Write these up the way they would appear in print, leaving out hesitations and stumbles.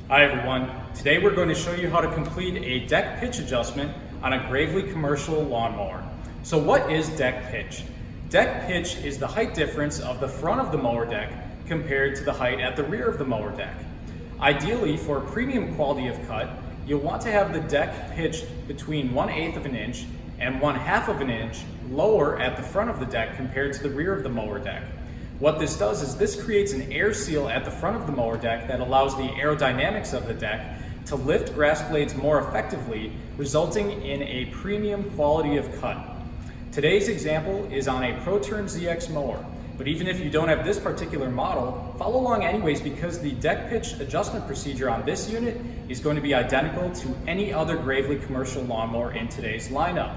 Hi everyone, today we're going to show you how to complete a deck pitch adjustment on a Gravely commercial lawnmower. So what is deck pitch? Deck pitch is the height difference of the front of the mower deck compared to the height at the rear of the mower deck. Ideally, for premium quality of cut, you'll want to have the deck pitched between 1/8 of an inch and 1/2 of an inch lower at the front of the deck compared to the rear of the mower deck. What this does is this creates an air seal at the front of the mower deck that allows the aerodynamics of the deck to lift grass blades more effectively, resulting in a premium quality of cut. Today's example is on a ProTurn ZX mower, but even if you don't have this particular model, follow along anyways because the deck pitch adjustment procedure on this unit is going to be identical to any other Gravely commercial lawnmower in today's lineup.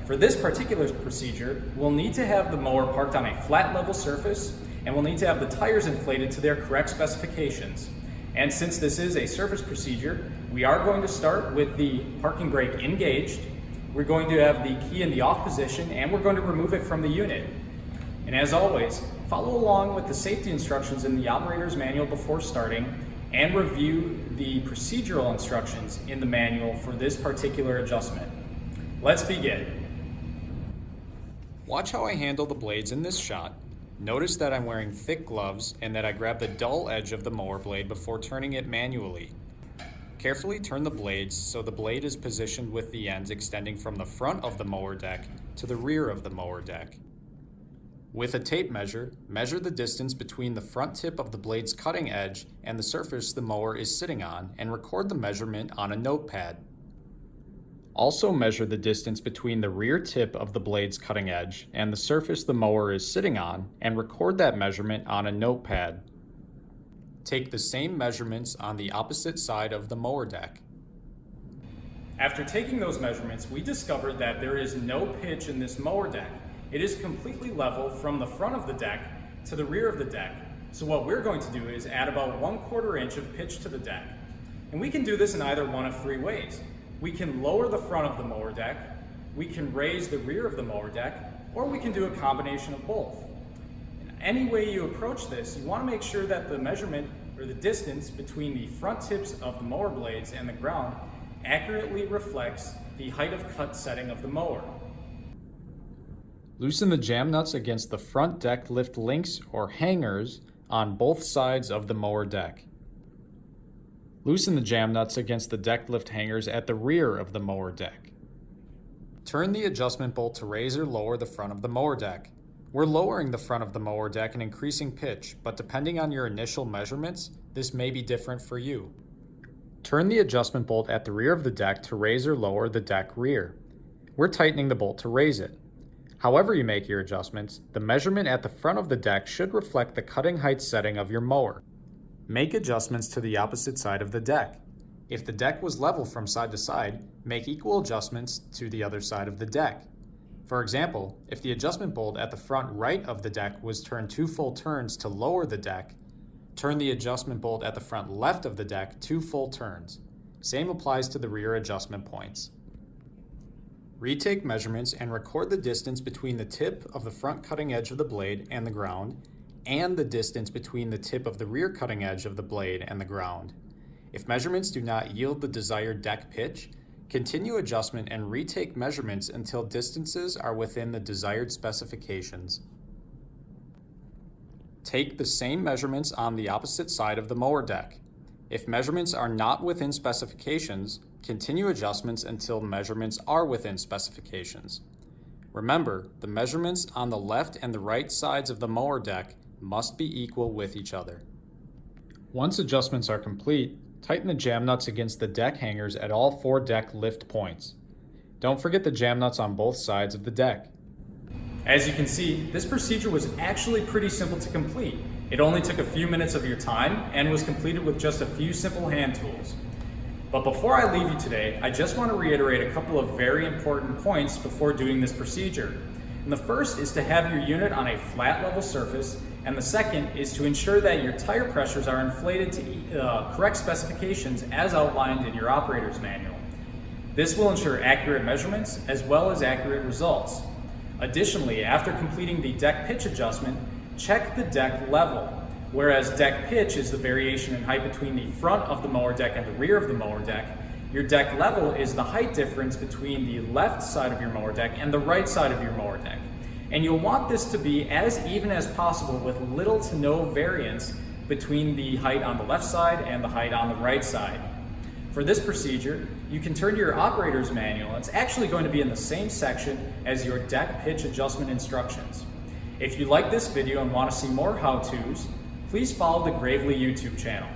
For this particular procedure, we'll need to have the mower parked on a flat level surface, and we'll need to have the tires inflated to their correct specifications. And since this is a surface procedure, we are going to start with the parking brake engaged. We're going to have the key in the off position, and we're going to remove it from the unit. And as always, follow along with the safety instructions in the operator's manual before starting, and review the procedural instructions in the manual for this particular adjustment. Let's begin. Watch how I handle the blades in this shot. Notice that I'm wearing thick gloves and that I grab the dull edge of the mower blade before turning it manually. Carefully turn the blades so the blade is positioned with the ends extending from the front of the mower deck to the rear of the mower deck. With a tape measure, measure the distance between the front tip of the blade's cutting edge and the surface the mower is sitting on and record the measurement on a notepad. Also measure the distance between the rear tip of the blade's cutting edge and the surface the mower is sitting on and record that measurement on a notepad. Take the same measurements on the opposite side of the mower deck. After taking those measurements, we discovered that there is no pitch in this mower deck. It is completely level from the front of the deck to the rear of the deck. So what we're going to do is add about 1/4 inch of pitch to the deck. And we can do this in either one of three ways. We can lower the front of the mower deck, we can raise the rear of the mower deck, or we can do a combination of both. In any way you approach this, you want to make sure that the measurement or the distance between the front tips of the mower blades and the ground accurately reflects the height of cut setting of the mower. Loosen the jam nuts against the front deck lift links or hangers on both sides of the mower deck. Loosen the jam nuts against the deck lift hangers at the rear of the mower deck. Turn the adjustment bolt to raise or lower the front of the mower deck. We're lowering the front of the mower deck and increasing pitch, but depending on your initial measurements, this may be different for you. Turn the adjustment bolt at the rear of the deck to raise or lower the deck rear. We're tightening the bolt to raise it. However you make your adjustments, the measurement at the front of the deck should reflect the cutting height setting of your mower. Make adjustments to the opposite side of the deck. If the deck was level from side to side, make equal adjustments to the other side of the deck. For example, if the adjustment bolt at the front right of the deck was turned 2 full turns to lower the deck, turn the adjustment bolt at the front left of the deck 2 full turns. Same applies to the rear adjustment points. Retake measurements and record the distance between the tip of the front cutting edge of the blade and the ground, and the distance between the tip of the rear cutting edge of the blade and the ground. If measurements do not yield the desired deck pitch, continue adjustment and retake measurements until distances are within the desired specifications. Take the same measurements on the opposite side of the mower deck. If measurements are not within specifications, continue adjustments until measurements are within specifications. Remember, the measurements on the left and the right sides of the mower deck must be equal with each other. Once adjustments are complete, tighten the jam nuts against the deck hangers at all 4 deck lift points. Don't forget the jam nuts on both sides of the deck. As you can see, this procedure was actually pretty simple to complete. It only took a few minutes of your time and was completed with just a few simple hand tools. But before I leave you today, I just want to reiterate a couple of very important points before doing this procedure. And the first is to have your unit on a flat level surface, and the second is to ensure that your tire pressures are inflated to correct specifications as outlined in your operator's manual. This will ensure accurate measurements as well as accurate results. Additionally, after completing the deck pitch adjustment, check the deck level. whereas deck pitch is the variation in height between the front of the mower deck and the rear of the mower deck. Your deck level is the height difference between the left side of your mower deck and the right side of your mower deck. And you'll want this to be as even as possible with little to no variance between the height on the left side and the height on the right side. For this procedure, you can turn to your operator's manual. It's actually going to be in the same section as your deck pitch adjustment instructions. If you like this video and want to see more how-tos, please follow the Gravely YouTube channel.